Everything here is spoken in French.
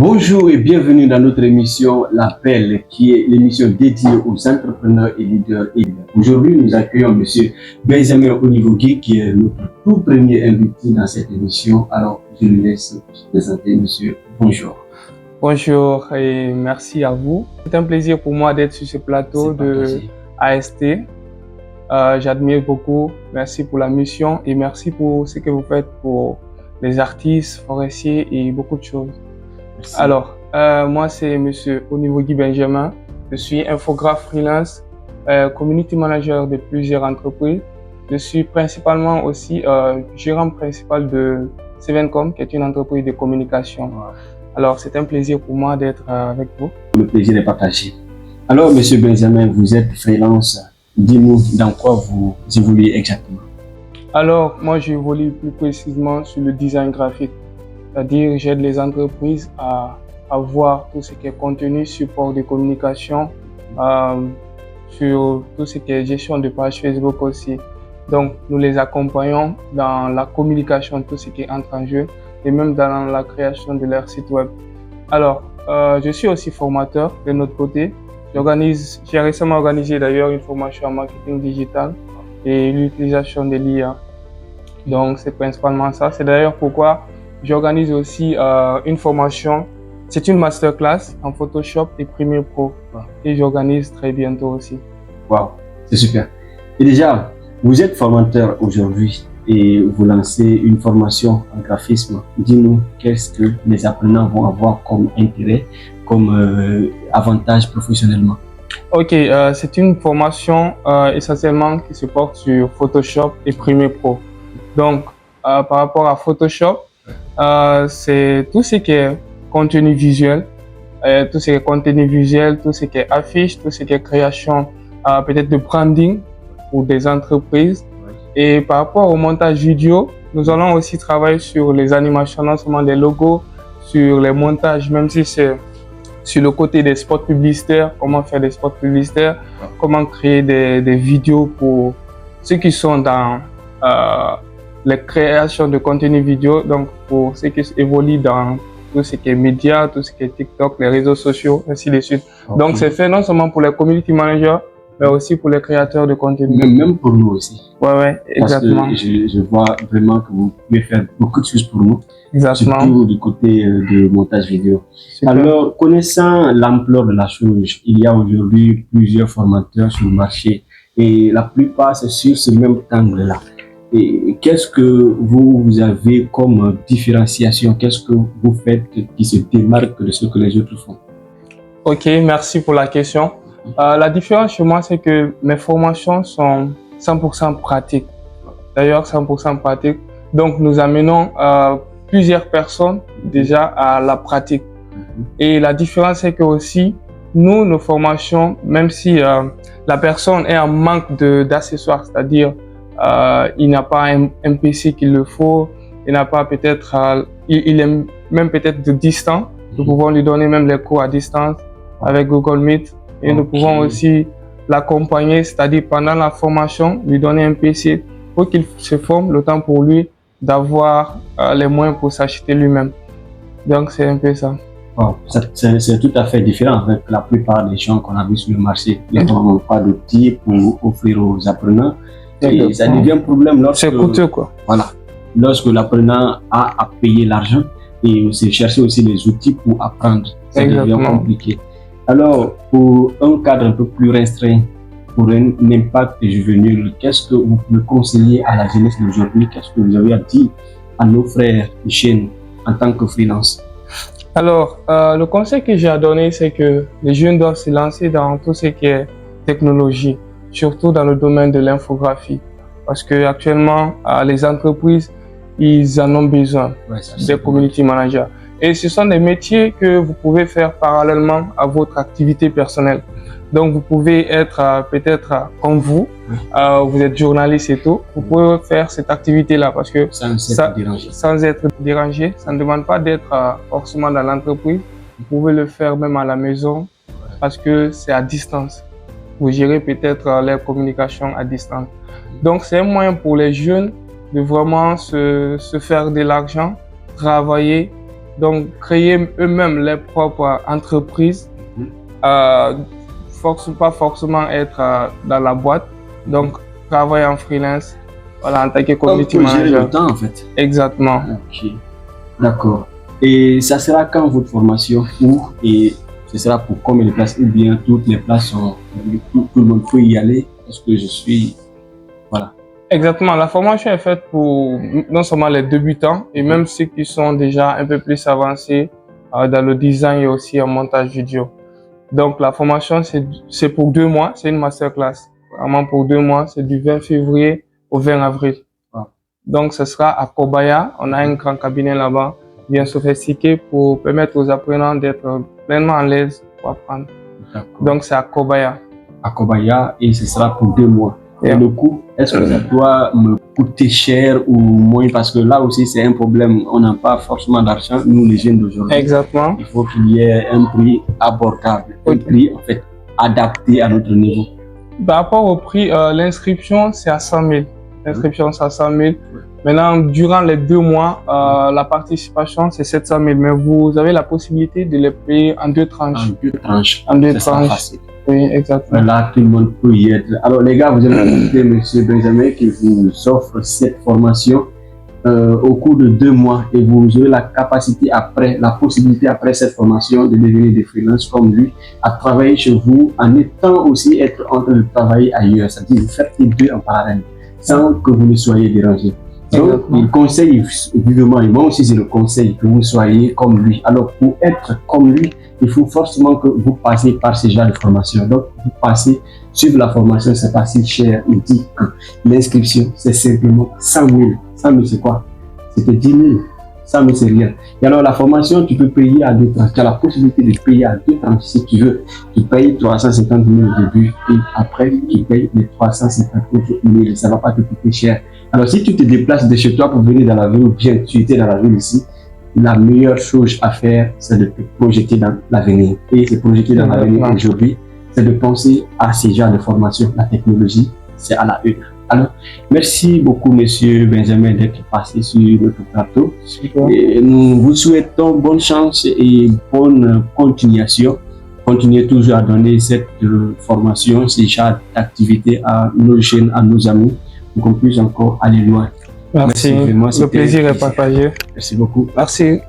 Bonjour et bienvenue dans notre émission L'Appel, qui est l'émission dédiée aux entrepreneurs et leaders. Aujourd'hui, nous accueillons M. Benjamin Onivogui, qui est notre tout premier invité dans cette émission. Alors, je lui laisse se présenter, monsieur. Bonjour. Bonjour et merci à vous. C'est un plaisir pour moi d'être sur ce plateau de AST. J'admire beaucoup. Merci pour la mission et merci pour ce que vous faites pour les artistes, forestiers et beaucoup de choses. Merci. Alors, moi, c'est Monsieur Onivogui Benjamin. Je suis infographe freelance, community manager de plusieurs entreprises. Je suis principalement aussi gérant principal de Sevencom, qui est une entreprise de communication. Wow. Alors, c'est un plaisir pour moi d'être avec vous. Le plaisir est partagé. Alors, Monsieur Benjamin, vous êtes freelance. Dis-nous dans quoi vous évoluez exactement. Alors, moi, j'évolue plus précisément sur le design graphique. C'est-à-dire, j'aide les entreprises à voir tout ce qui est contenu, support de communication, sur tout ce qui est gestion de page Facebook aussi. Donc, nous les accompagnons dans la communication, tout ce qui entre en jeu, et même dans la création de leur site web. Alors, je suis aussi formateur de notre côté. J'ai récemment organisé d'ailleurs une formation en marketing digital et l'utilisation de l'IA. Donc, c'est principalement ça. C'est d'ailleurs pourquoi j'organise aussi une formation. C'est une masterclass en Photoshop et Premiere Pro. Wow. Et j'organise très bientôt aussi. Wow, c'est super. Et déjà, vous êtes formateur aujourd'hui et vous lancez une formation en graphisme. Dis-nous, qu'est-ce que les apprenants vont avoir comme intérêt, comme avantage professionnellement? Ok, c'est une formation essentiellement qui se porte sur Photoshop et Premiere Pro. Donc, par rapport à Photoshop, c'est tout ce qui est contenu visuel, tout ce qui est affiche, tout ce qui est création peut-être de branding pour des entreprises. Et par rapport au montage vidéo, nous allons aussi travailler sur les animations, non seulement des logos, sur les montages, même si c'est sur le côté des spots publicitaires, comment faire des spots publicitaires, comment créer des vidéos pour ceux qui sont dans les créations de contenu vidéo, donc pour ceux qui évoluent dans tout ce qui est médias, tout ce qui est TikTok, les réseaux sociaux, ainsi de suite. Okay. Donc c'est fait non seulement pour les community managers, mais aussi pour les créateurs de contenu. Même pour nous aussi. Ouais, exactement. Parce que je vois vraiment que vous pouvez faire beaucoup de choses pour nous. Exactement. Surtout du côté de montage vidéo. Super. Alors, connaissant l'ampleur de la chose, il y a aujourd'hui plusieurs formateurs sur le marché et la plupart c'est sur ce même angle-là. Et qu'est-ce que vous avez comme différenciation? Qu'est-ce que vous faites qui se démarque de ce que les autres font? Ok, merci pour la question. La différence chez moi, c'est que mes formations sont 100% pratiques. D'ailleurs, 100% pratiques. Donc, nous amenons plusieurs personnes déjà à la pratique. Et la différence, c'est que aussi, nous, nos formations, même si la personne est en manque d'accessoires, c'est-à-dire il n'a pas un PC qu'il le faut, il n'a pas peut-être, il est même peut-être de distance. Nous pouvons lui donner même les cours à distance avec Google Meet. Et nous pouvons aussi l'accompagner, c'est-à-dire pendant la formation, lui donner un PC pour qu'il se forme, le temps pour lui d'avoir les moyens pour s'acheter lui-même. Donc, c'est un peu ça. Wow. C'est tout à fait différent avec la plupart des gens qu'on a vus sur le marché. Les gens n'ont pas d'outils pour offrir aux apprenants. Et ça devient un problème lorsque... C'est coûteux, quoi. Voilà. Lorsque l'apprenant a à payer l'argent et aussi chercher aussi les outils pour apprendre. Ça devient compliqué. Alors, pour un cadre un peu plus restreint, pour un impact juvénile, qu'est-ce que vous pouvez conseiller à la jeunesse d'aujourd'hui? Qu'est-ce que vous avez à dire à nos frères et chez nous en tant que freelance? Alors, le conseil que j'ai à donner, c'est que les jeunes doivent se lancer dans tout ce qui est technologie, surtout dans le domaine de l'infographie. Parce que actuellement, les entreprises, ils en ont besoin, des community managers. Et ce sont des métiers que vous pouvez faire parallèlement à votre activité personnelle. Donc, vous pouvez être peut-être comme vous êtes journaliste et tout, vous pouvez faire cette activité-là parce que sans être dérangé, ça ne demande pas d'être forcément dans l'entreprise. Vous pouvez le faire même à la maison parce que c'est à distance. Vous gérez peut-être les communications à distance. Donc, c'est un moyen pour les jeunes de vraiment se faire de l'argent, travailler donc créer eux-mêmes leurs propres entreprises, pas forcément être dans la boîte, donc travailler en freelance, voilà, en tant que community manager. Le temps, en fait. Exactement. Ok, d'accord. Et ça sera quand votre formation et ce sera pour combien de places ou bien toutes les places sont, tout le monde peut y aller parce que je suis, voilà. Exactement, la formation est faite pour non seulement les débutants et même ceux qui sont déjà un peu plus avancés dans le design et aussi en montage vidéo. Donc la formation c'est pour 2 mois, c'est une masterclass. Vraiment pour 2 mois, c'est du 20 février au 20 avril. Donc ce sera à Kobaya, on a un grand cabinet là-bas, bien sophistiqué pour permettre aux apprenants d'être pleinement à l'aise pour apprendre. Donc c'est à Kobaya. À Kobaya et ce sera pour 2 mois. Et le coût, est-ce que ça doit me coûter cher ou moins? Parce que là aussi, c'est un problème. On n'a pas forcément d'argent, nous les jeunes d'aujourd'hui. Exactement. Il faut qu'il y ait un prix abordable, un prix en fait adapté à notre niveau. Par rapport au prix, l'inscription c'est à 100 000. L'inscription c'est à 100 000. Maintenant, durant les 2 mois, la participation c'est 700 000. Mais vous avez la possibilité de les payer en 2 tranches. En 2 tranches. En 2 tranches. Oui, exactement. Là, tout le monde peut y être. Alors, les gars, vous avez écouté M. Benjamin qui vous offre cette formation au cours de 2 mois et vous aurez la capacité la possibilité après cette formation de devenir des freelances comme lui, à travailler chez vous en étant aussi en train de travailler ailleurs. C'est-à-dire, vous faites les deux en parallèle sans que vous ne soyez dérangé. Donc, il conseille vivement, et moi aussi je le conseille, que vous soyez comme lui. Alors, pour être comme lui, il faut forcément que vous passiez par ce genre de formation. Donc, vous passez, suivre la formation, c'est pas si cher. Il dit que l'inscription, c'est simplement 100 000. 100 000, c'est quoi? C'était 10 000. 100 000, c'est rien. Et alors, la formation, tu peux payer à 2 tranches. Tu as la possibilité de payer à 2 tranches si tu veux. Tu payes 350 000 au début et après, tu payes les 350 000. Ça ne va pas te coûter cher. Alors, si tu te déplaces de chez toi pour venir dans la ville ou bien tu étais dans la ville ici, la meilleure chose à faire, c'est de te projeter dans l'avenir. Et se projeter dans l'avenir aujourd'hui, c'est de penser à ces genres de formation. La technologie, c'est à la une. Alors, merci beaucoup, Monsieur Benjamin, d'être passé sur notre plateau. Et nous vous souhaitons bonne chance et bonne continuation. Continuez toujours à donner cette formation, ces genres d'activités à nos jeunes, à nos amis, pour qu'on puisse encore aller loin. Merci. Le plaisir est partagé. Merci beaucoup. Merci.